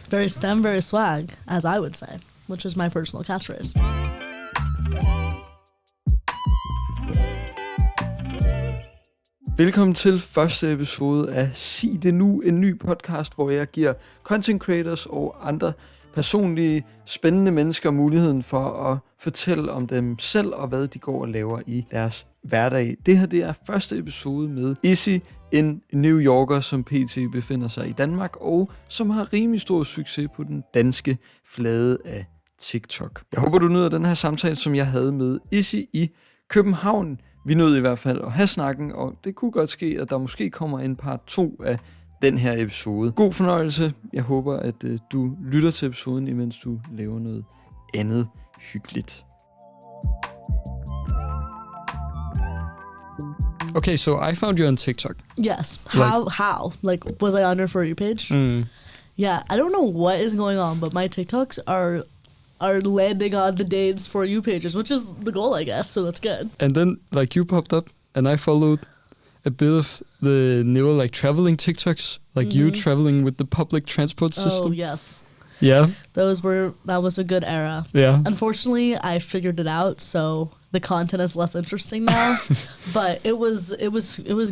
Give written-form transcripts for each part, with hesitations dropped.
Very STEM, very swag, as I would say, which is my personal catchphrase. Velkommen til første episode af Sig det nu, en ny podcast, hvor jeg giver content creators og andre personlige, spændende mennesker muligheden for at fortælle om dem selv og hvad de går og laver i deres hverdag. Det her det er første episode med Izzy, en New Yorker, som pt. Befinder sig i Danmark og som har rimelig stor succes på den danske flade af TikTok. Jeg håber, du nyder den her samtale, som jeg havde med Izzy i København. Vi nåede i hvert fald at have snakken, og det kunne godt ske, at der måske kommer en part 2 af den her episode. God fornøjelse. Jeg håber, at du lytter til episoden, imens du laver noget andet hyggeligt. Okay, so I found you on TikTok. Yes. How? Like, was I on your For You page? Yeah, I don't know what is going on, but my TikToks are landing on the Dane's For You pages, which is the goal, I guess, so that's good. And then, like, you popped up, and I followed a bit of the newer, like, traveling TikToks, like you traveling with the public transport system. Oh, yes. Yeah. That was a good era. Yeah. Unfortunately, I figured it out, so the content is less interesting now, but it was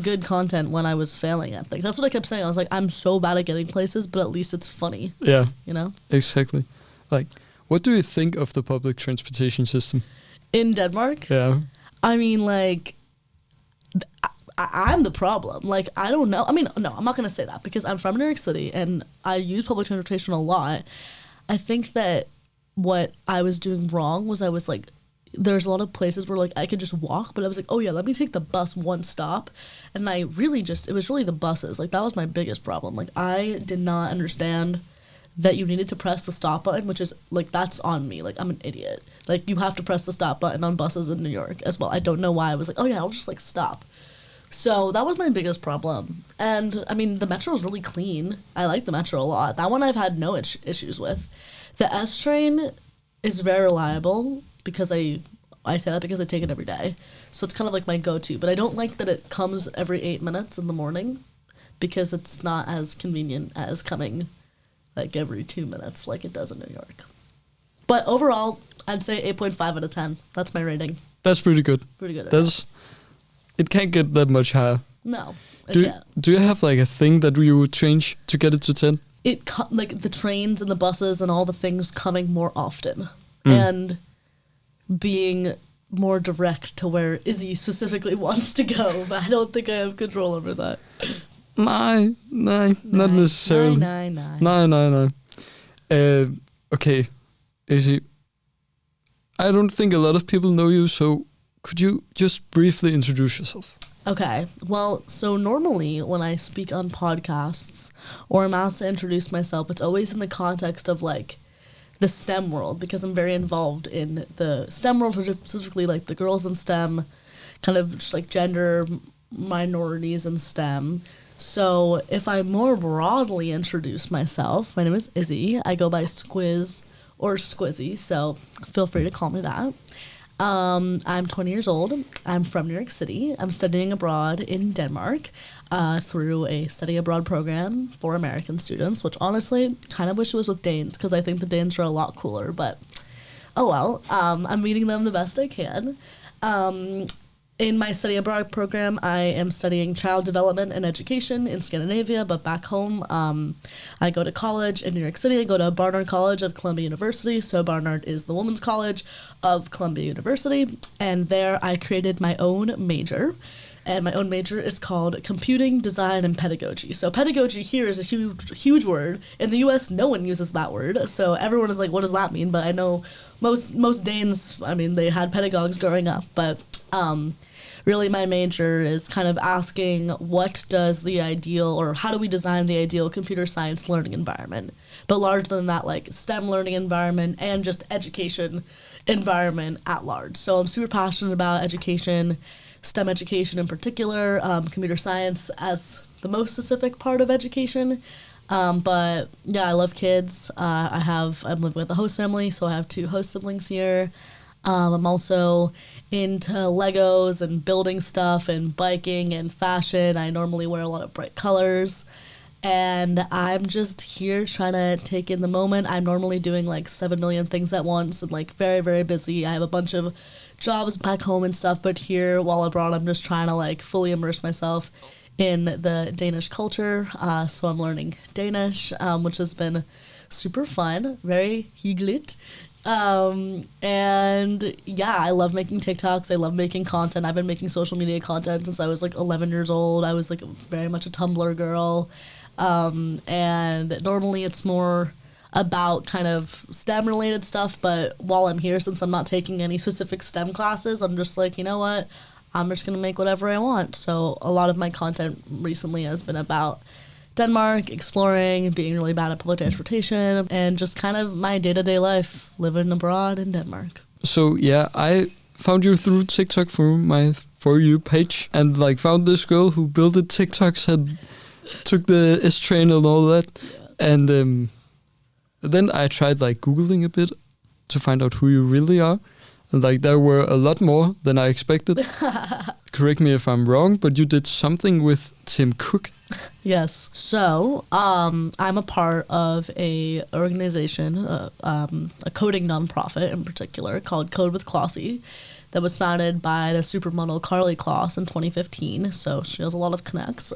good content when I was failing at things. That's what I kept saying. I was like, I'm so bad at getting places, but at least it's funny. Yeah. You know? Exactly. Like, what do you think of the public transportation system? In Denmark? Yeah. I mean, like, I'm the problem. Like, I don't know. I mean, no, I'm not going to say that because I'm from New York City and I use public transportation a lot. I think that what I was doing wrong was I was like, there's a lot of places where like I could just walk, but I was like, oh yeah, let me take the bus one stop. And it was really the buses. Like, that was my biggest problem. Like, I did not understand that you needed to press the stop button, which is, like, that's on me. Like, I'm an idiot. Like, you have to press the stop button on buses in New York as well. I don't know why. I was like, oh, yeah, I'll just, like, stop. So that was my biggest problem. And, I mean, the metro is really clean. I like the metro a lot. That one I've had no issues with. The S train is very reliable because I say that because I take it every day. So it's kind of like my go-to. But I don't like that it comes every 8 minutes in the morning because it's not as convenient as coming like every 2 minutes like it does in New York. But overall, I'd say 8.5 out of 10. That's my rating. That's pretty good. Pretty good. It can't get that much higher. No, it can't. Do you have like a thing that you would change to get it to 10? Like the trains and the buses and all the things coming more often. And being more direct to where Izzy specifically wants to go. But I don't think I have control over that. No, not necessarily. No. Okay, Izzy. I don't think a lot of people know you, so could you just briefly introduce yourself? Okay, well, so normally when I speak on podcasts or I'm asked to introduce myself, it's always in the context of like the STEM world because I'm very involved in the STEM world, specifically like the girls in STEM, kind of just like gender minorities in STEM. So if I more broadly introduce myself, my name is Izzy. I go by Squiz or Squizzy, so feel free to call me that. I'm 20 years old. I'm from New York City. I'm studying abroad in Denmark through a study abroad program for American students, which honestly kind of wish it was with Danes because I think the Danes are a lot cooler, but oh well. I'm meeting them the best I can. In my study abroad program, I am studying child development and education in Scandinavia, but back home, I go to college in New York City. I go to Barnard College of Columbia University. So Barnard is the women's college of Columbia University. And there I created my own major. And my own major is called Computing, Design, and Pedagogy. So pedagogy here is a huge word. In the US, no one uses that word. So everyone is like, what does that mean? But I know most Danes, I mean, they had pedagogues growing up. But really my major is kind of asking what does the ideal, or how do we design the ideal computer science learning environment? But larger than that, like STEM learning environment and just education environment at large. So I'm super passionate about education, STEM education in particular, computer science as the most specific part of education. But yeah, I love kids. I'm living with a host family, so I have 2 host siblings here. I'm also into Legos and building stuff and biking and fashion. I normally wear a lot of bright colors. And I'm just here trying to take in the moment. I'm normally doing like 7 million things at once and like very, very busy. I have a bunch of jobs back home and stuff, but here while abroad, I'm just trying to like fully immerse myself in the Danish culture. So I'm learning Danish, which has been super fun, very hyggeligt. And yeah, I love making TikToks. I love making content. I've been making social media content since I was like 11 years old. I was like very much a Tumblr girl. And normally it's more about kind of STEM related stuff, but while I'm here, since I'm not taking any specific STEM classes, I'm just like, you know what? I'm just going to make whatever I want. So a lot of my content recently has been about Denmark, exploring, being really bad at public transportation, and just kind of my day-to-day life living abroad in Denmark. So yeah, I found you through TikTok through my For You page, and like found this girl who built the TikToks and took the S train and all that. Yeah. And then I tried like Googling a bit to find out who you really are. And like there were a lot more than I expected. Correct me if I'm wrong, but you did something with Tim Cook. Yes. So I'm a part of a organization, a coding nonprofit in particular, called Code with Klossy, that was founded by the supermodel Carly Kloss in 2015. So she has a lot of connects.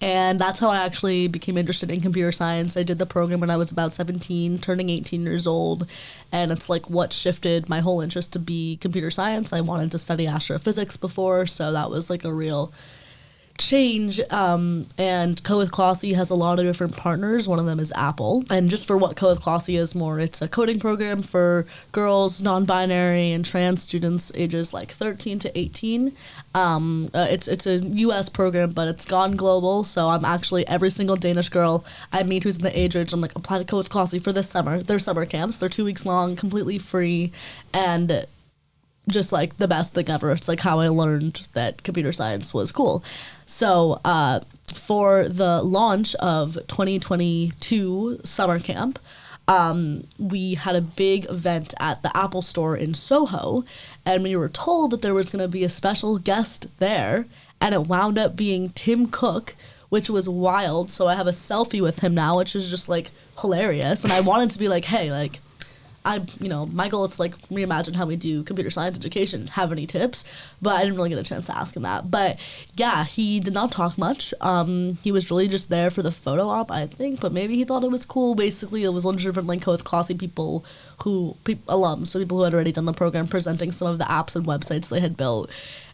And that's how I actually became interested in computer science. I did the program when I was about 17, turning 18 years old. And it's like what shifted my whole interest to be computer science. I wanted to study astrophysics before, so that was like a real change. And Code with Klossy has a lot of different partners. One of them is Apple. And just for what Code with Klossy is more, it's a coding program for girls, non-binary, and trans students ages like 13 to 18. It's a US program, but it's gone global. So I'm actually every single Danish girl I meet who's in the age range, I'm like, apply to Code with Klossy for this summer. They're summer camps. They're 2 weeks long, completely free, and just like the best thing ever. It's like how I learned that computer science was cool. So for the launch of 2022 summer camp, we had a big event at the Apple store in Soho, and we were told that there was going to be a special guest there, and it wound up being Tim Cook, which was wild. So I have a selfie with him now, which is just like hilarious. And I wanted to be like, hey, like, my goal is to like reimagine how we do computer science education. Have any tips? But I didn't really get a chance to ask him that. But yeah, he did not talk much. He was really just there for the photo op, I think. But maybe he thought it was cool. Basically, it was a bunch of different like Code with Klossy people alums, so people who had already done the program, presenting some of the apps and websites they had built.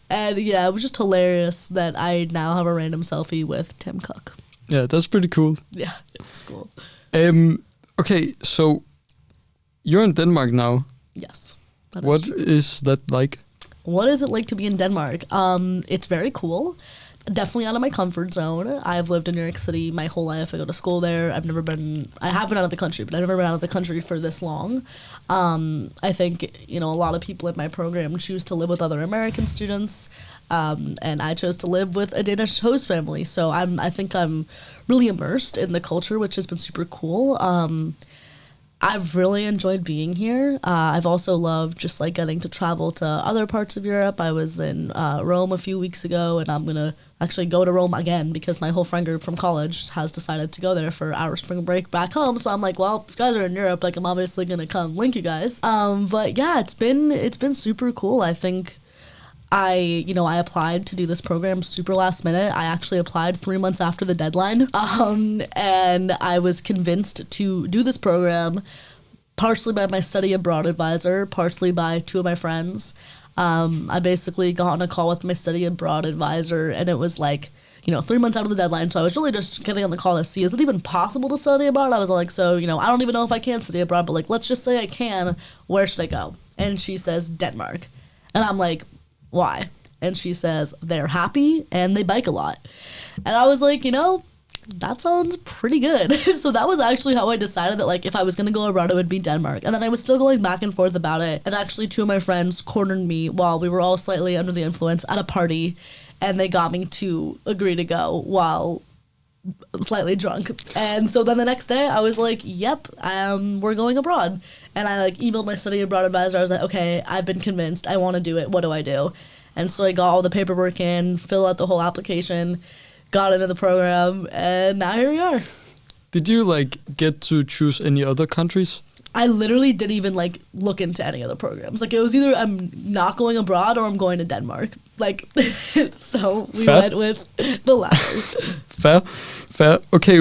And yeah, it was just hilarious that I now have a random selfie with Tim Cook. Yeah, that's pretty cool. Yeah, it was cool. Okay, so you're in Denmark now. Yes. What is that like? What is it like to be in Denmark? It's very cool. Definitely out of my comfort zone. I've lived in New York City my whole life. I go to school there. I have been out of the country, but I've never been out of the country for this long. I think, a lot of people in my program choose to live with other American students. And I chose to live with a Danish host family. So I think I'm really immersed in the culture, which has been super cool. I've really enjoyed being here. I've also loved just like getting to travel to other parts of Europe. I was in Rome a few weeks ago, and I'm going to actually go to Rome again because my whole friend group from college has decided to go there for our spring break back home. So I'm like, well, if you guys are in Europe, like I'm obviously going to come link you guys. But yeah, it's been super cool. I think I applied to do this program super last minute. I actually applied 3 months after the deadline. And I was convinced to do this program partially by my study abroad advisor, partially by 2 of my friends. I basically got on a call with my study abroad advisor, and it was like, 3 months out of the deadline. So I was really just getting on the call to see, is it even possible to study abroad? I was like, so, I don't even know if I can study abroad, but like, let's just say I can. Where should I go? And she says, Denmark. And I'm like, why? And she says, they're happy and they bike a lot. And I was like, that sounds pretty good. So that was actually how I decided that like if I was going to go abroad, it would be Denmark. And then I was still going back and forth about it. And actually 2 of my friends cornered me while we were all slightly under the influence at a party. And they got me to agree to go while slightly drunk. And so then the next day I was like, yep, we're going abroad. And I like emailed my study abroad advisor. I was like, okay, I've been convinced. I want to do it. What do I do? And so I got all the paperwork in, fill out the whole application, got into the program, and now here we are. Did you like get to choose any other countries? I literally didn't even like look into any other programs. Like it was either I'm not going abroad or I'm going to Denmark. Like, so we Fair. went with the latter. Fair. Okay,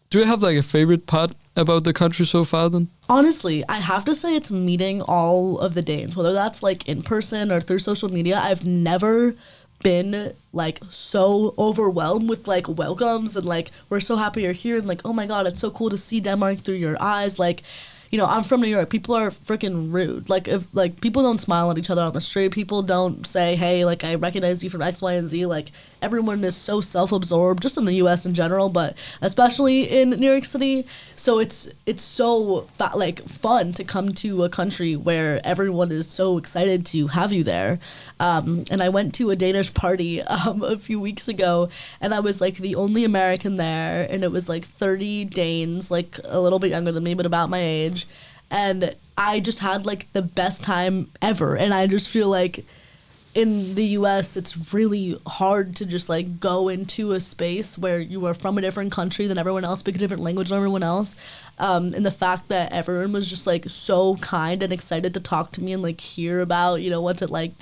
do you have like a favorite part about the country so far then? Honestly, I have to say it's meeting all of the Danes, whether that's like in person or through social media. I've never been like so overwhelmed with like welcomes and like we're so happy you're here and like, oh my god, it's so cool to see Denmark through your eyes. Like, you know, I'm from New York. People are freaking rude. Like, if like people don't smile at each other on the street, people don't say, "Hey, like I recognize you from X, Y, and Z." Like, everyone is so self-absorbed, just in the U.S. in general, but especially in New York City. So it's so like fun to come to a country where everyone is so excited to have you there. And I went to a Danish party a few weeks ago, and I was like the only American there, and it was like 30 Danes, like a little bit younger than me, but about my age. And I just had like the best time ever. And I just feel like in the US it's really hard to just like go into a space where you are from a different country than everyone else, speak a different language than everyone else. And the fact that everyone was just like so kind and excited to talk to me and like hear about, you know, what's it like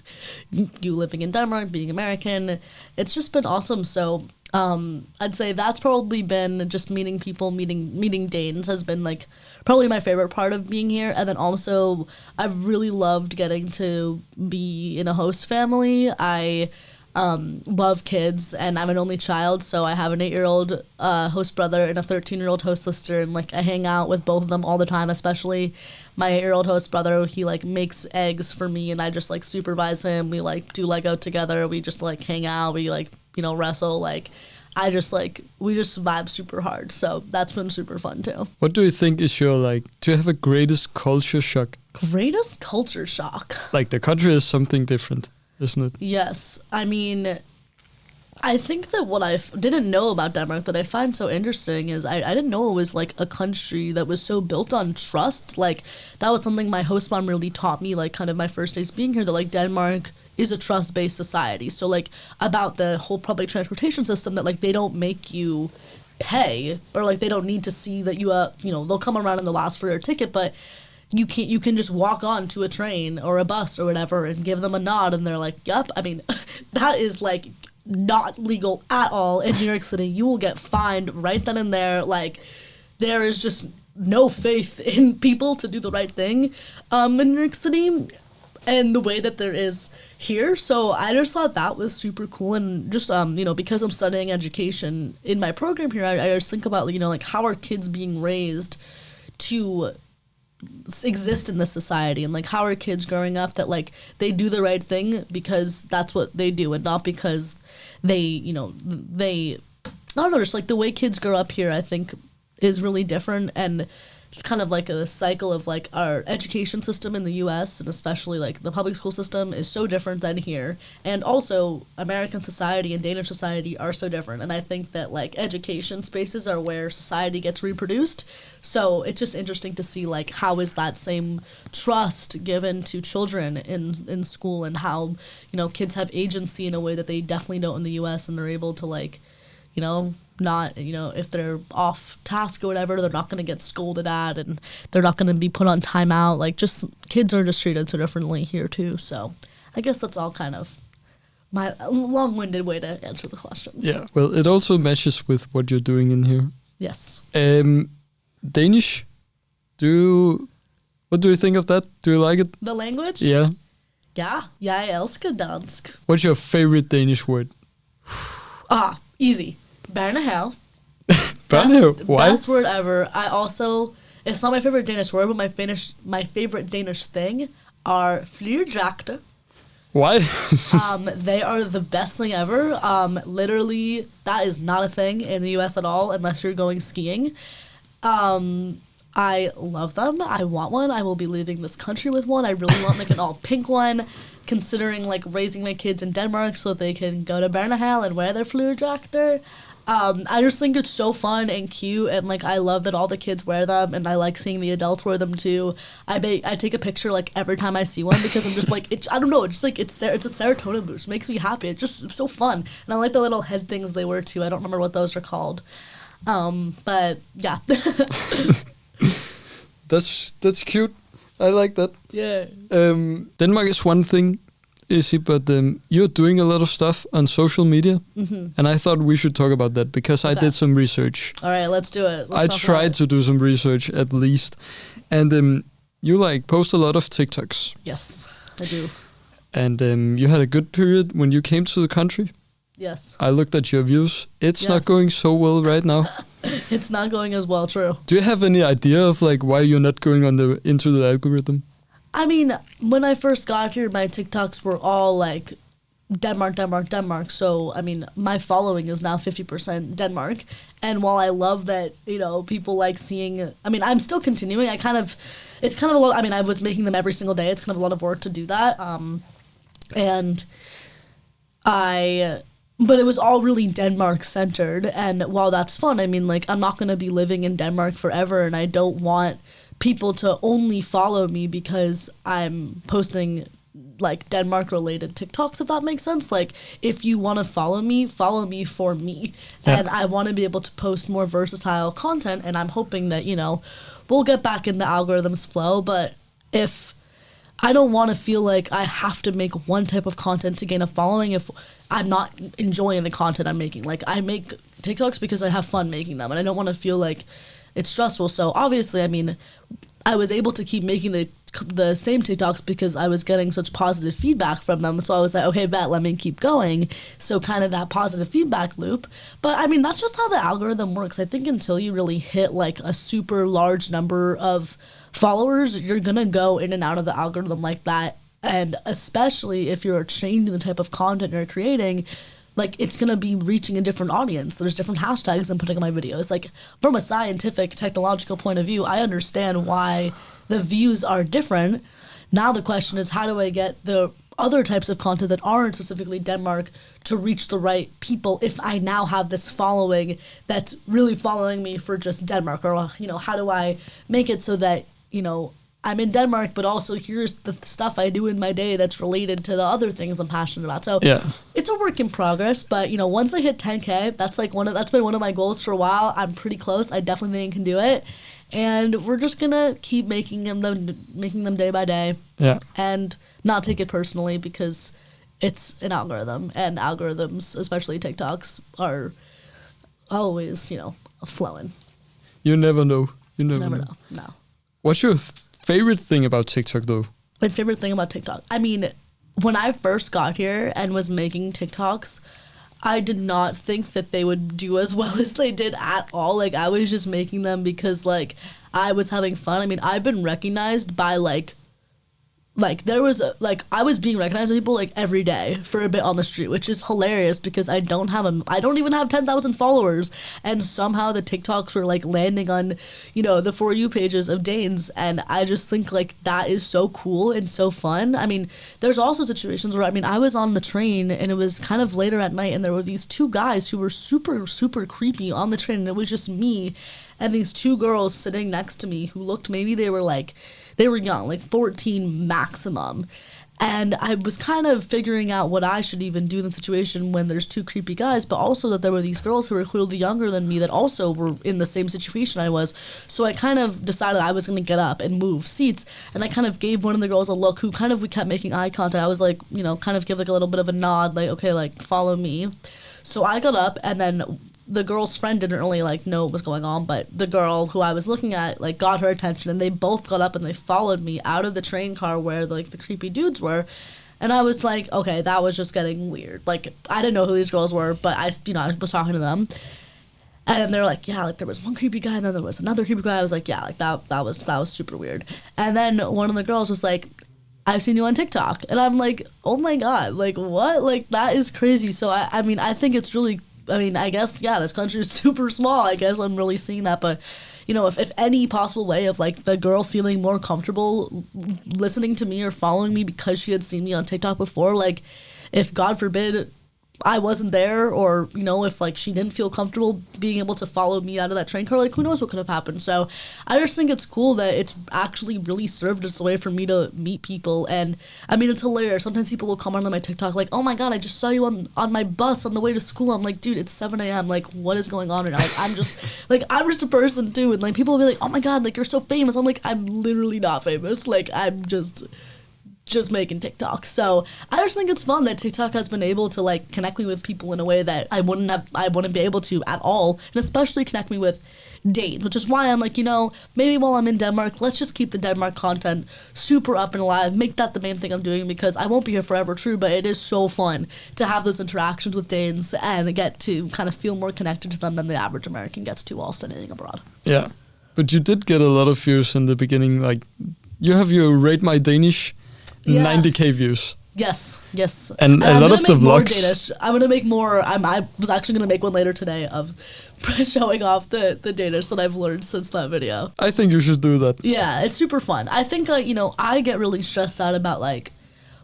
you living in Denmark, being American. It's just been awesome. So I'd say that's probably been just meeting people, meeting Danes has been like probably my favorite part of being here. And then also I've really loved getting to be in a host family. I love kids and I'm an only child, so I have an 8-year-old host brother and a 13-year-old host sister, and like I hang out with both of them all the time, especially my 8-year-old host brother. He like makes eggs for me and I just like supervise him. We like do Lego together, we just like hang out, we like, you know, wrestle. Like I just like we just vibe super hard, so that's been super fun too. What do you think is your like, do you have a greatest culture shock? Greatest culture shock? Like the country is something different, isn't it? Yes. I mean, I think that what I didn't know about Denmark that I find so interesting is I didn't know it was like a country that was so built on trust. Like that was something my host mom really taught me, like kind of my first days being here, that like Denmark is a trust-based society. So like about the whole public transportation system, that like they don't make you pay, or like they don't need to see that you you know, they'll come around and they'll ask for your ticket, but you can just walk on to a train or a bus or whatever and give them a nod and they're like, yep. I mean, that is like not legal at all in New York City. You will get fined right then and there. Like there is just no faith in people to do the right thing in New York City and the way that there is here. So I just thought that was super cool. And just you know, because I'm studying education in my program here, I just think about, you know, like how are kids being raised to exist in this society, and like how are kids growing up that like they do the right thing because that's what they do and not because they, you know, they, I don't know, just like the way kids grow up here I think is really different. And it's kind of like a cycle of like our education system in the US and especially like the public school system is so different than here, and also American society and Danish society are so different. And I think that like education spaces are where society gets reproduced, so it's just interesting to see like how is that same trust given to children in school, and how, you know, kids have agency in a way that they definitely don't in the US, and they're able to like, you know, not, you know, if they're off task or whatever, they're not going to get scolded at and they're not going to be put on timeout. Like just kids are just treated so differently here too. So I guess that's all kind of my long-winded way to answer the question. Yeah, well, it also matches with what you're doing in here. Yes. Danish, what do you think of that? Do you like it? The language? Yeah. Ja, jeg elsker dansk. What's your favorite Danish word? Easy. Børnehave. Børnehave? Why? Best word ever. I also, it's not my favorite Danish word, but my favorite Danish thing are flyerdragter. Why? They are the best thing ever. Literally, that is not a thing in the US at all unless you're going skiing. I love them. I want one. I will be leaving this country with one. I really want like an all pink one, considering like raising my kids in Denmark so that they can go to Børnehave and wear their flyerdragter. I just think it's so fun and cute, and like I love that all the kids wear them, and I like seeing the adults wear them too. I take a picture like every time I see one because I'm just like I don't know, it's just like it's a serotonin boost. It makes me happy. It's so fun, and I like the little head things they wear too. I don't remember what those are called, but yeah. That's cute. I like that. Yeah. Denmark is one thing, Izzy, but you're doing a lot of stuff on social media, and I thought we should talk about that because I did some research. All right, let's do it. I tried to do some research at least, and you like post a lot of TikToks. Yes, I do. And you had a good period when you came to the country. Yes. I looked at your views. It's not going so well right now. It's not going as well, true. Do you have any idea of like why you're not going into the algorithm? I mean, when I first got here, my TikToks were all like Denmark, Denmark, Denmark. So, I mean, my following is now 50% Denmark. And while I love that, you know, people like seeing, I mean, I'm still continuing. It's kind of a lot, I mean, I was making them every single day. It's kind of a lot of work to do that. But it was all really Denmark centered. And while that's fun, I mean, like, I'm not going to be living in Denmark forever. And I don't want people to only follow me because I'm posting like Denmark related TikToks, if that makes sense. Like, if you want to follow me for me. Yeah. And I want to be able to post more versatile content, and I'm hoping that, you know, we'll get back in the algorithms flow. But if I don't want to feel like I have to make one type of content to gain a following if I'm not enjoying the content I'm making. Like, I make TikToks because I have fun making them, and I don't want to feel like it's stressful. So obviously, I mean, I was able to keep making the same TikToks because I was getting such positive feedback from them. So I was like, okay, bet, let me keep going. So kind of that positive feedback loop. But I mean, that's just how the algorithm works. I think until you really hit like a super large number of followers, you're going to go in and out of the algorithm like that. And especially if you're changing the type of content you're creating, like, it's going to be reaching a different audience. There's different hashtags I'm putting on my videos. Like, from a scientific, technological point of view, I understand why the views are different. Now the question is, how do I get the other types of content that aren't specifically Denmark to reach the right people if I now have this following that's really following me for just Denmark? Or, you know, how do I make it so that, you know, I'm in Denmark, but also here's the stuff I do in my day that's related to the other things I'm passionate about. So it's a work in progress, but you know, once I hit 10K, that's been one of my goals for a while. I'm pretty close. I definitely think I can do it. And we're just gonna keep making them day by day. Yeah. And not take it personally because it's an algorithm, and algorithms, especially TikToks, are always, you know, flowing. You never know. You never know. No. What's your favorite thing about TikTok, though? My favorite thing about TikTok? I mean, when I first got here and was making TikToks, I did not think that they would do as well as they did at all. Like, I was just making them because, like, I was having fun. I mean, I've been recognized by, like there was, I was being recognized by people, like, every day for a bit on the street, which is hilarious because I don't even have 10,000 followers, and somehow the TikToks were, like, landing on, you know, the For You pages of Danes, and I just think, like, that is so cool and so fun. I mean, there's also situations where, I mean, I was on the train, and it was kind of later at night, and there were these two guys who were super, super creepy on the train, and it was just me and these two girls sitting next to me who looked, maybe they were young, like 14 maximum. And I was kind of figuring out what I should even do in the situation when there's two creepy guys, but also that there were these girls who were clearly younger than me that also were in the same situation I was. So I kind of decided I was going to get up and move seats. And I kind of gave one of the girls a look who we kept making eye contact. I was like, you know, kind of give like a little bit of a nod, like, okay, like, follow me. So I got up, and then the girl's friend didn't really, like, know what was going on, but the girl who I was looking at, like, got her attention, and they both got up and they followed me out of the train car where, like, the creepy dudes were. And I was like, okay, that was just getting weird. Like, I didn't know who these girls were, but I was talking to them. And then they're like, yeah, like, there was one creepy guy, and then there was another creepy guy. I was like, yeah, like, that was super weird. And then one of the girls was like, I've seen you on TikTok. And I'm like, oh my God, like, what? Like, that is crazy. So, I mean, I think it's really, I mean, I guess, yeah, this country is super small. I guess I'm really seeing that. But, you know, if any possible way of, like, the girl feeling more comfortable listening to me or following me because she had seen me on TikTok before, like, if, God forbid, I wasn't there, or, you know, if like she didn't feel comfortable being able to follow me out of that train car, like who knows what could have happened. So I just think it's cool that it's actually really served as a way for me to meet people. And I mean, it's hilarious. Sometimes people will comment on my TikTok like, oh my God, I just saw you on my bus on the way to school. I'm like, dude, it's 7 a.m. Like, what is going on right now? Like, I'm just a person too. And like, people will be like, oh my God, like you're so famous. I'm like, I'm literally not famous. Like, I'm just making TikTok. So I just think it's fun that TikTok has been able to like connect me with people in a way that I wouldn't be able to at all, and especially connect me with Dane, which is why I'm like, you know, maybe while I'm in Denmark, let's just keep the Denmark content super up and alive, make that the main thing I'm doing, because I won't be here forever, true, but it is so fun to have those interactions with Danes and get to kind of feel more connected to them than the average American gets to while studying abroad. Yeah, but you did get a lot of views in the beginning. Like, you have your Rate My Danish, 90k views. Yes. And a lot of the vlogs. Danish. I'm gonna make more. I was actually gonna make one later today of showing off the Danish that I've learned since that video. I think you should do that. Yeah, it's super fun. I think you know, I get really stressed out about like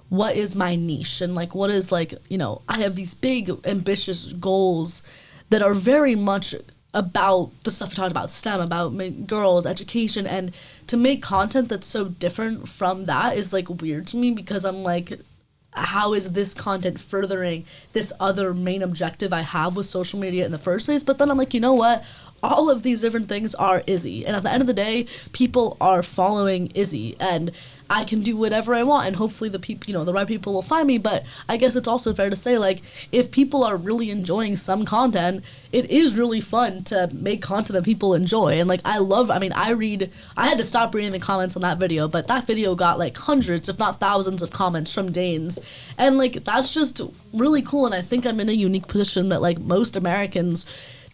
what is my niche and like what is like, you know, I have these big ambitious goals that are very much about the stuff we talked about, STEM, about girls, education, and to make content that's so different from that is like weird to me, because I'm like, how is this content furthering this other main objective I have with social media in the first place? But then I'm like, you know what? All of these different things are Izzy. And at the end of the day, people are following Izzy. And I can do whatever I want. And hopefully the people, you know, the right people will find me. But I guess it's also fair to say, like, if people are really enjoying some content, it is really fun to make content that people enjoy. And, like, I had to stop reading the comments on that video. But that video got, like, hundreds, if not thousands of comments from Danes. And, like, that's just really cool. And I think I'm in a unique position that, like, most Americans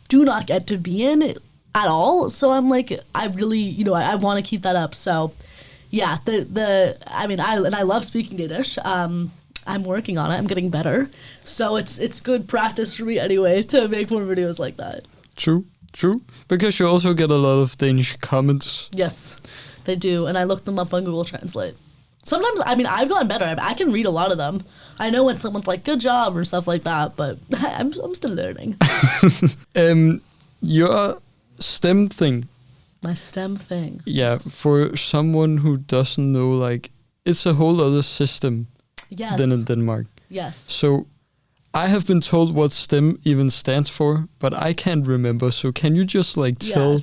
do not get to be in at all. So I'm like, I really, you know, I want to keep that up. So yeah, I love speaking Danish. I'm working on it. I'm getting better. So it's good practice for me anyway to make more videos like that. True. Because you also get a lot of Danish comments. Yes, they do. And I look them up on Google Translate. Sometimes, I mean, I've gotten better. I can read a lot of them. I know when someone's like, good job or stuff like that, but I'm still learning. Your STEM thing. My STEM thing. Yeah, for someone who doesn't know, like, it's a whole other system than in Denmark. Yes. So I have been told what STEM even stands for, but I can't remember. So can you just, like, tell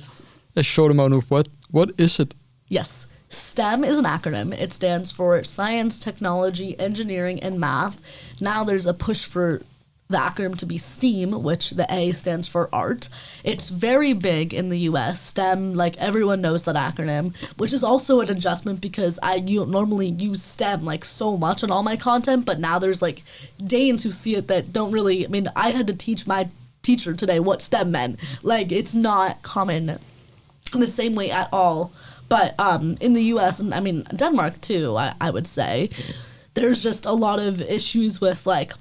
a short amount of what is it? Yes. STEM is an acronym. It stands for Science, Technology, Engineering, and Math. Now there's a push for the acronym to be STEAM, which the A stands for art. It's very big in the US. STEM, like everyone knows that acronym, which is also an adjustment because I normally use STEM like so much in all my content, but now there's like Danes who see it that don't really, I mean, I had to teach my teacher today what STEM meant. Like, it's not common in the same way at all. But in the U.S., and I mean, Denmark too, I would say, there's just a lot of issues with, like,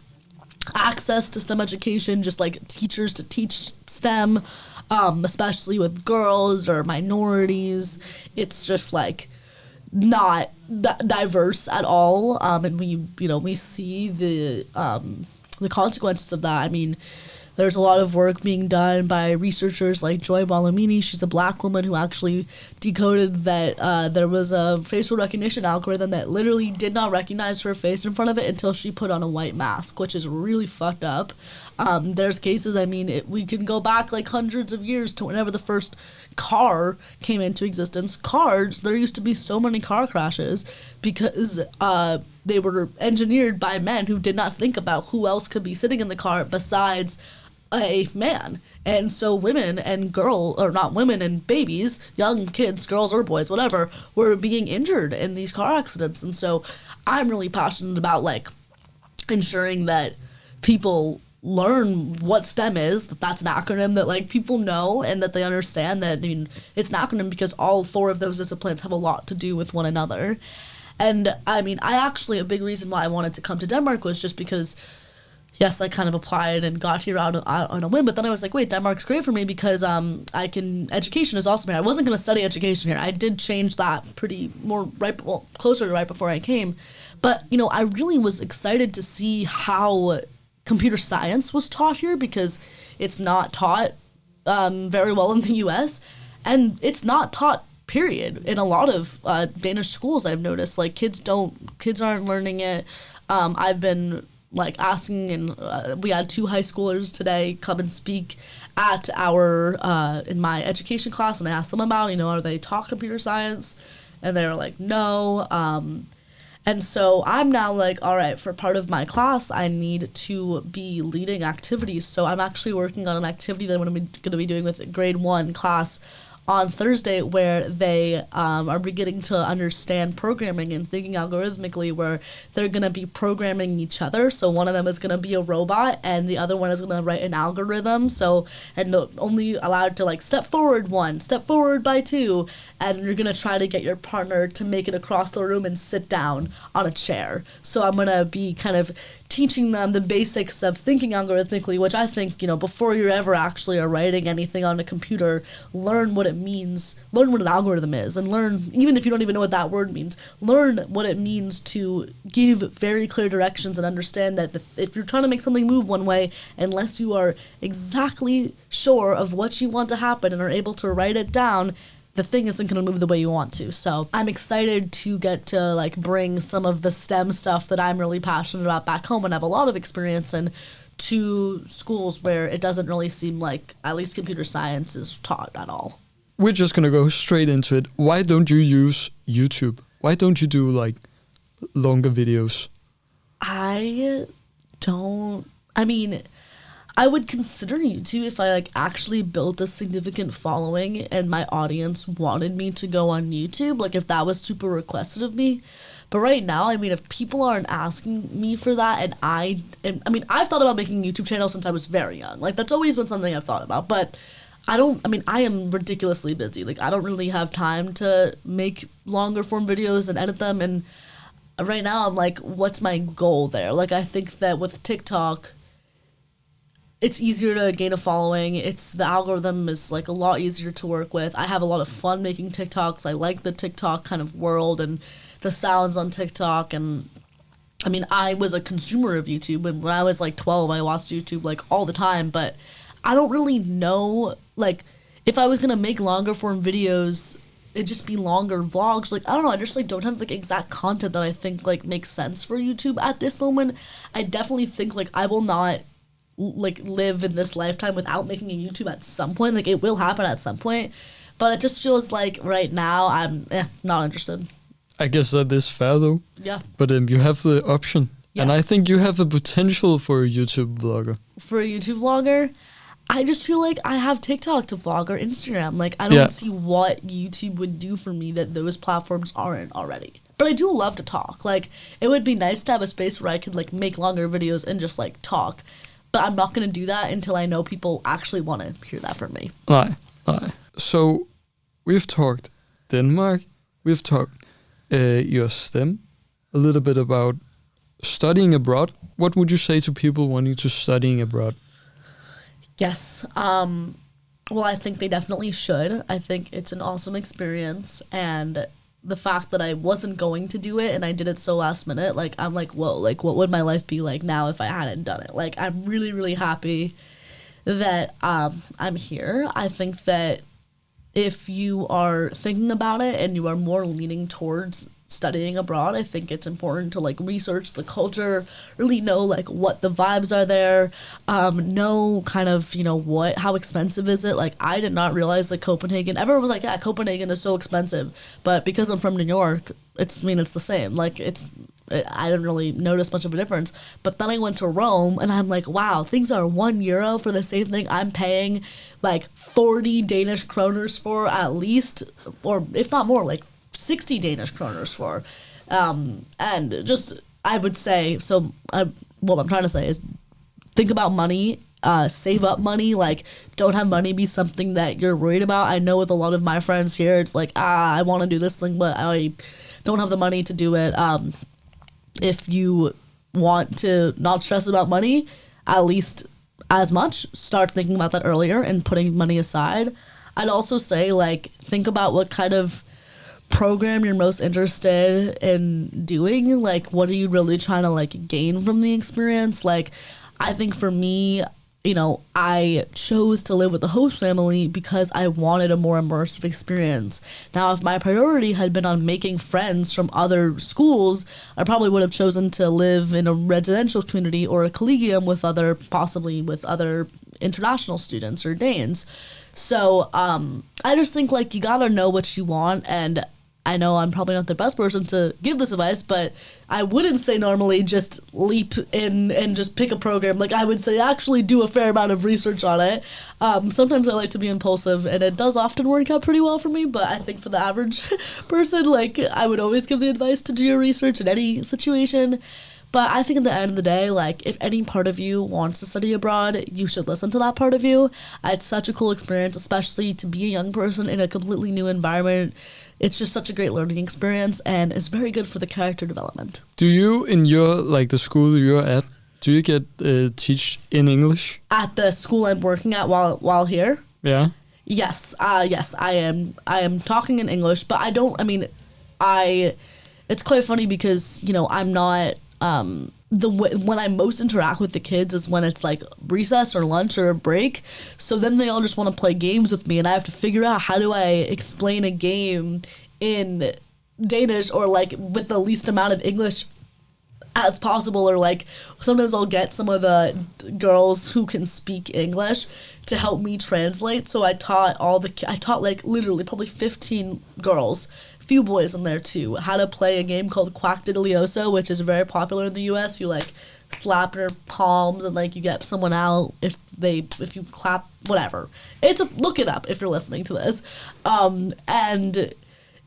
access to STEM education, just, like, teachers to teach STEM, especially with girls or minorities. It's just, like, not diverse at all. And we see the consequences of that. I mean, there's a lot of work being done by researchers like Joy Balomini. She's a black woman who actually decoded that there was a facial recognition algorithm that literally did not recognize her face in front of it until she put on a white mask, which is really fucked up. There's cases, I mean, we can go back like hundreds of years to whenever the first car came into existence. Cars, there used to be so many car crashes because they were engineered by men who did not think about who else could be sitting in the car besides a man. And so women and babies, young kids, girls or boys, whatever, were being injured in these car accidents. And so I'm really passionate about, like, ensuring that people learn what STEM is, that's an acronym that, like, people know and that they understand that, I mean, it's an acronym because all four of those disciplines have a lot to do with one another. And, I mean, a big reason why I wanted to come to Denmark was just because, yes, I kind of applied and got here on a whim, but then I was like, wait, Denmark's great for me because education is awesome here. I wasn't going to study education here. I did change that closer to right before I came. But, you know, I really was excited to see how computer science was taught here, because it's not taught very well in the US, and it's not taught period in a lot of Danish schools. I've noticed like kids aren't learning it. I've been like asking, and we had 2 high schoolers today come and speak at our in my education class, and I asked them about, are they taught computer science, and they were like, no. And so I'm now like, all right, for part of my class, I need to be leading activities. So I'm actually working on an activity that I'm going to be doing with grade 1 class on Thursday, where they are beginning to understand programming and thinking algorithmically, where they're going to be programming each other. So one of them is going to be a robot, and the other one is going to write an algorithm. So, and only allowed to like step forward 1, step forward by 2, and you're going to try to get your partner to make it across the room and sit down on a chair. So I'm going to be kind of teaching them the basics of thinking algorithmically, which I think, before you're ever actually writing anything on a computer, learn what it means, learn what an algorithm is, and learn, even if you don't even know what that word means, learn what it means to give very clear directions and understand that if you're trying to make something move one way, unless you are exactly sure of what you want to happen and are able to write it down, the thing isn't going to move the way you want to. So I'm excited to get to like bring some of the STEM stuff that I'm really passionate about back home and have a lot of experience in to schools where it doesn't really seem like at least computer science is taught at all. We're just going to go straight into it. Why don't you use YouTube? Why don't you do like longer videos? I would consider YouTube if I like actually built a significant following and my audience wanted me to go on YouTube, like if that was super requested of me. But right now, if people aren't asking me for that, and I've thought about making a YouTube channel since I was very young. Like that's always been something I've thought about, but I am ridiculously busy. Like I don't really have time to make longer form videos and edit them. And right now I'm like, what's my goal there? Like I think that with TikTok, it's easier to gain a following. The algorithm is like a lot easier to work with. I have a lot of fun making TikToks. I like the TikTok kind of world and the sounds on TikTok. And I was a consumer of YouTube, and when I was like 12, I watched YouTube like all the time, but I don't really know, like, if I was gonna make longer form videos, it'd just be longer vlogs. Like, I don't know, I just like don't have like exact content that I think like makes sense for YouTube at this moment. I definitely think like I will not like live in this lifetime without making a YouTube at some point. Like it will happen at some point, but it just feels like right now I'm not interested. I guess that is fair though. Yeah. But you have the option. Yes. And I think you have the potential for a YouTube vlogger. For a YouTube vlogger? I just feel like I have TikTok to vlog or Instagram. Like I don't see what YouTube would do for me that those platforms aren't already. But I do love to talk. Like it would be nice to have a space where I could like make longer videos and just like talk. But I'm not going to do that until I know people actually want to hear that from me. Right. So we've talked Denmark. We've talked your STEM. A little bit about studying abroad. What would you say to people wanting to studying abroad? Yes. Well, I think they definitely should. I think it's an awesome experience. And the fact that I wasn't going to do it and I did it so last minute, like, I'm like, whoa, like, what would my life be like now if I hadn't done it? Like, I'm really, really happy that I'm here. I think that if you are thinking about it and you are more leaning towards studying abroad, I think it's important to like research the culture, really know like what the vibes are there, know kind of, how expensive is it. Like I did not realize that Copenhagen, everyone was like, yeah, Copenhagen is so expensive, but because I'm from New York, it's the same. Like I didn't really notice much of a difference. But then I went to Rome and I'm like, wow, things are €1 for the same thing I'm paying like 40 Danish kroners for at least, or if not more, like 60 Danish kroners for. And just, I would say, what I'm trying to say is think about money, save up money, like don't have money be something that you're worried about. I know with a lot of my friends here, it's like, I want to do this thing, but I don't have the money to do it. If you want to not stress about money, at least as much, start thinking about that earlier and putting money aside. I'd also say, like, think about what kind of program you're most interested in doing. Like, what are you really trying to, like, gain from the experience? Like, I think for me, I chose to live with the host family because I wanted a more immersive experience. Now, if my priority had been on making friends from other schools, I probably would have chosen to live in a residential community or a collegium possibly with other international students or Danes. So I just think like you gotta know what you want, and I know I'm probably not the best person to give this advice, but I wouldn't say normally just leap in and just pick a program. Like I would say actually do a fair amount of research on it. Sometimes I like to be impulsive, and it does often work out pretty well for me, but I think for the average person, like I would always give the advice to do your research in any situation. But I think at the end of the day, like, if any part of you wants to study abroad, you should listen to that part of you. It's such a cool experience, especially to be a young person in a completely new environment. It's just such a great learning experience, and it's very good for the character development. Do you, in your, like, the school you're at, do you get teach in English? At the school I'm working at while here? Yeah. Yes, I am talking in English, but it's quite funny because, I'm not... when I most interact with the kids is when it's like recess or lunch or a break. So then they all just want to play games with me, and I have to figure out how do I explain a game in Danish or like with the least amount of English as possible. Or like sometimes I'll get some of the girls who can speak English to help me translate. So I taught like literally probably 15 girls, few boys in there too, how to play a game called Quackdiddlioso, which is very popular in the US. You like slap your palms and like you get someone out if you clap, whatever. Look it up if you're listening to this. And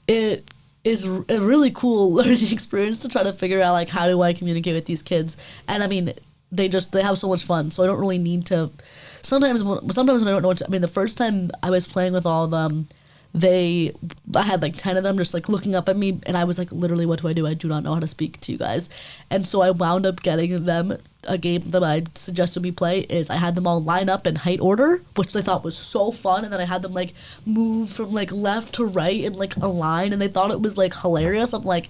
it is a really cool learning experience to try to figure out like how do I communicate with these kids. And I mean, they have so much fun, so I don't really need to. Sometimes when I don't know the first time I was playing with all of them, I had like 10 of them just like looking up at me, and I was like, literally, what do? I do not know how to speak to you guys. And so I wound up getting them a game that I suggested we play. Is I had them all line up in height order, which they thought was so fun, and then I had them like move from like left to right in like a line, and they thought it was like hilarious. I'm like,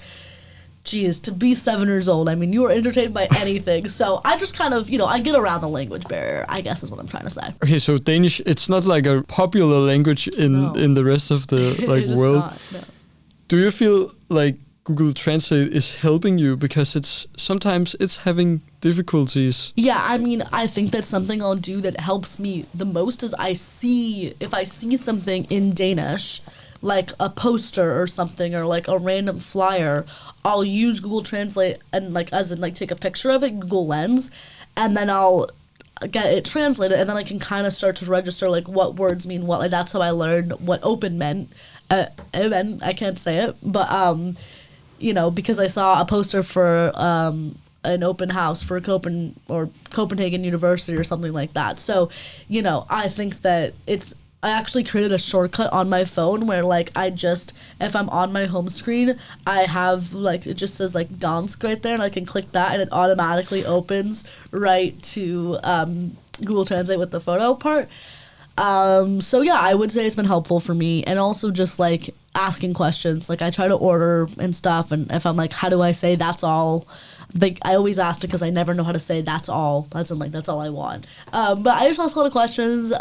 geez, to be 7 years old, I mean, you are entertained by anything. So I just kind of, I get around the language barrier, I guess is what I'm trying to say. Okay, so Danish, it's not like a popular language in the rest of the like it is world. Not, no. Do you feel like Google Translate is helping you because sometimes it's having difficulties? Yeah, I mean, I think that's something I'll do that helps me the most is if I see something in Danish, like a poster or something, or like a random flyer, I'll use Google Translate and like as in like take a picture of it, Google Lens, and then I'll get it translated, and then I can kind of start to register like what words mean what. Like that's how I learned what open meant. I can't say it, but because I saw a poster for an open house for Copenhagen University or something like that. So, I think that I actually created a shortcut on my phone where like if I'm on my home screen, I have like, it just says like Dansk right there, and I can click that and it automatically opens right to Google Translate with the photo part. So yeah, I would say it's been helpful for me, and also just like asking questions. Like I try to order and stuff, and if I'm like, how do I say that's all? Like I always ask because I never know how to say that's all. As in like that's all I want. But I just ask a lot of questions.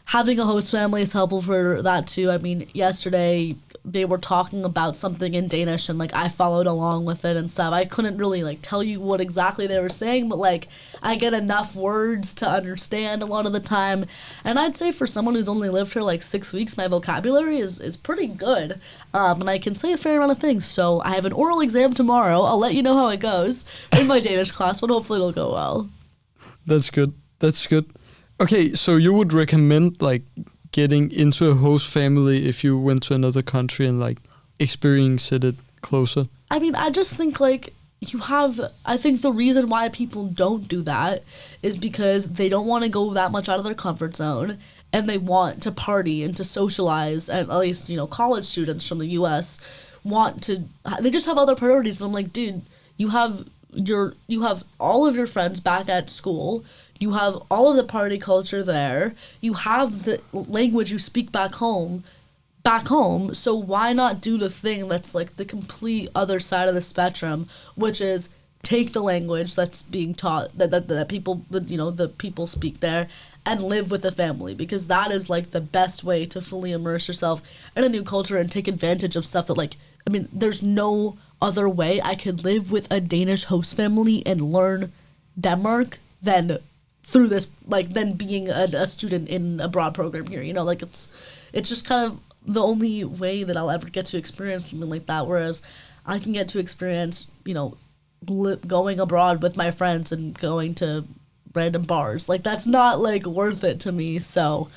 Having a host family is helpful for that too. I mean, yesterday they were talking about something in Danish, and like I followed along with it and stuff. I couldn't really like tell you what exactly they were saying, but like I get enough words to understand a lot of the time. And I'd say for someone who's only lived here like 6 weeks, my vocabulary is pretty good. And I can say a fair amount of things. So I have an oral exam tomorrow. I'll let you know how it goes in my Danish class, but hopefully it'll go well. That's good. Okay, so you would recommend like getting into a host family if you went to another country and like experience it closer? I mean, I just think like I think the reason why people don't do that is because they don't want to go that much out of their comfort zone, and they want to party and to socialize. At least, college students from the US they just have other priorities. And I'm like, dude, you have all of your friends back at school. You have all of the party culture there. You have the language you speak back home. So why not do the thing that's like the complete other side of the spectrum, which is take the language that's being taught, that people, the people speak there, and live with the family, because that is like the best way to fully immerse yourself in a new culture and take advantage of stuff that, like, I mean, there's no other way I could live with a Danish host family and learn Denmark than through this, like, than being a student in a broad program here, like it's just kind of the only way that I'll ever get to experience something like that, whereas I can get to experience, going abroad with my friends and going to random bars. Like, that's not, like, worth it to me. So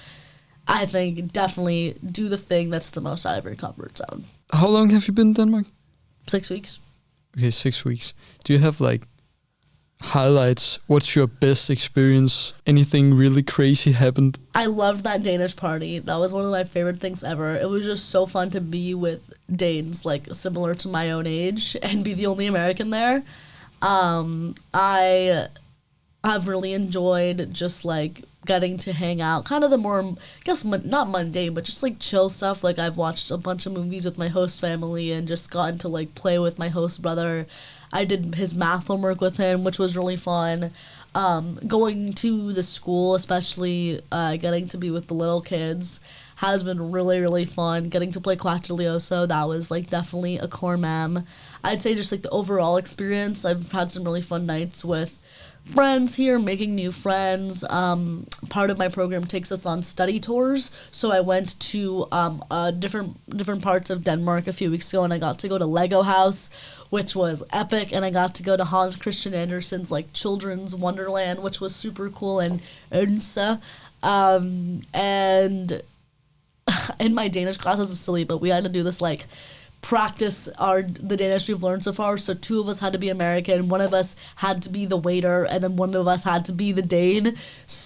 I think definitely do the thing that's the most out of your comfort zone. How long have you been in Denmark? 6 weeks. Okay, 6 weeks. Do you have, like, highlights? What's your best experience? Anything really crazy happened? I loved that Danish party. That was one of my favorite things ever. It was just so fun to be with Danes, like, similar to my own age, and be the only American there. I've really enjoyed just, like, getting to hang out, kind of the more, I guess, not mundane, but just, like, chill stuff. Like, I've watched a bunch of movies with my host family and just gotten to, like, play with my host brother. I did his math homework with him, which was really fun. Going to the school, especially getting to be with the little kids, has been really, really fun. Getting to play Quattrolioso, that was, like, definitely a core mem. I'd say just, like, the overall experience, I've had some really fun nights with friends here, making new friends. Part of my program takes us on study tours, so I went to different parts of Denmark a few weeks ago, and I got to go to Lego House, which was epic, and I got to go to Hans Christian Andersen's, like, children's wonderland, which was super cool, and Odense. And in my Danish class, this is silly, but we had to do this, like, practice the Danish we've learned so far. So 2 of us had to be American, 1 of us had to be the waiter, and then 1 of us had to be the Dane.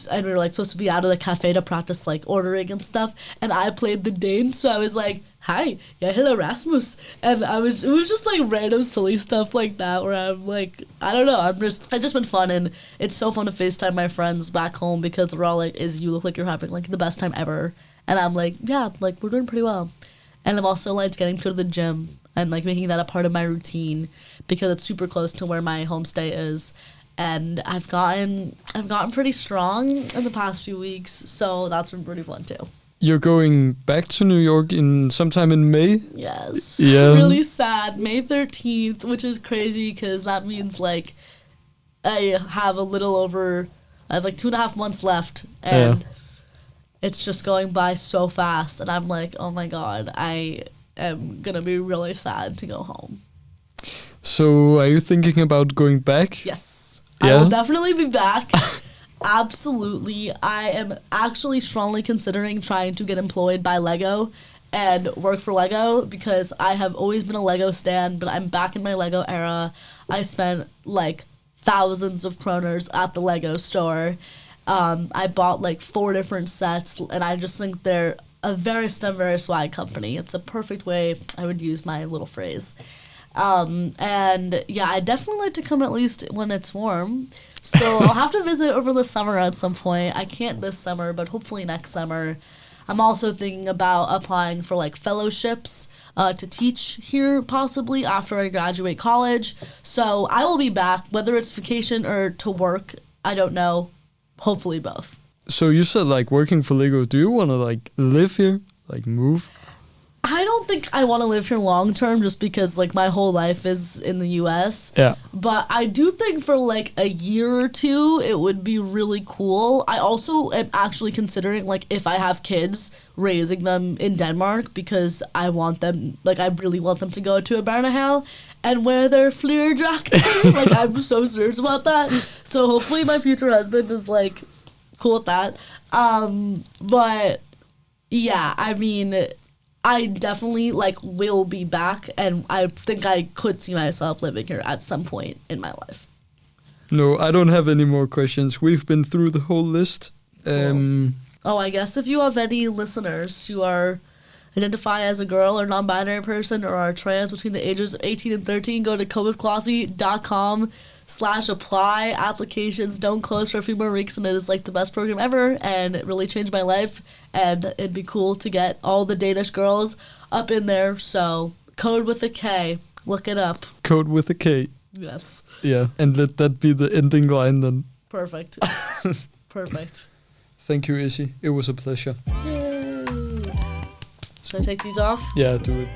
And we were, like, supposed to be out of the cafe to practice, like, ordering and stuff. And I played the Dane, so I was like, "Hi, yeah, hello, Rasmus." And it was just, like, random silly stuff like that, where I'm like, I don't know, it's just been fun, and it's so fun to FaceTime my friends back home, because they're all like, "Izzy, you look like you're having, like, the best time ever." And I'm like, yeah, like, we're doing pretty well. And I've also liked getting to go to the gym and, like, making that a part of my routine, because it's super close to where my homestay is. And I've gotten pretty strong in the past few weeks, so that's been pretty fun too. You're going back to New York sometime in May? Yes. Yeah. Really sad. May 13th, which is crazy, because that means, like, I have like 2.5 months left, and it's just going by so fast, and I'm like, oh my god, I am gonna be really sad to go home. So, are you thinking about going back? Yes. Yeah? I will definitely be back. Absolutely. I am actually strongly considering trying to get employed by Lego and work for Lego, because I have always been a Lego stan, but I'm back in my Lego era. I spent, like, thousands of kroners at the Lego store. I bought, like, 4 different sets, and I just think they're a very STEM, very swag company. It's a perfect way I would use my little phrase. And yeah, I definitely like to come at least when it's warm. So I'll have to visit over the summer at some point. I can't this summer, but hopefully next summer. I'm also thinking about applying for, like, fellowships to teach here, possibly after I graduate college. So I will be back, whether it's vacation or to work. I don't know. Hopefully both. So you said, like, working for Lego. Do you want to, like, live here? Like, move? I don't think I want to live here long term, just because, like, my whole life is in the US. Yeah. But I do think for, like, a year or 2, it would be really cool. I also am actually considering, like, if I have kids, raising them in Denmark, because I want them, like, I really want them to go to a Barnehal and wear their fleurdragter. Like, I'm so serious about that. So hopefully my future husband is, like, cool with that. But yeah, I mean, I definitely, like, will be back, and I think I could see myself living here at some point in my life. No, I don't have any more questions. We've been through the whole list. Cool. Oh, I guess if you have any listeners who identify as a girl or non-binary person or are trans between the ages of 18 and 13, go to comewithclossy.com/apply. Applications don't close for a few more weeks, and it is, like, the best program ever, and it really changed my life, and it'd be cool to get all the Danish girls up in there. So code with a K, look it up. Code with a K. Yes. Yeah, and let that be the ending line then. Perfect. Perfect. Thank you, Izzy. It was a pleasure. Yay. Should I take these off? Yeah, do it.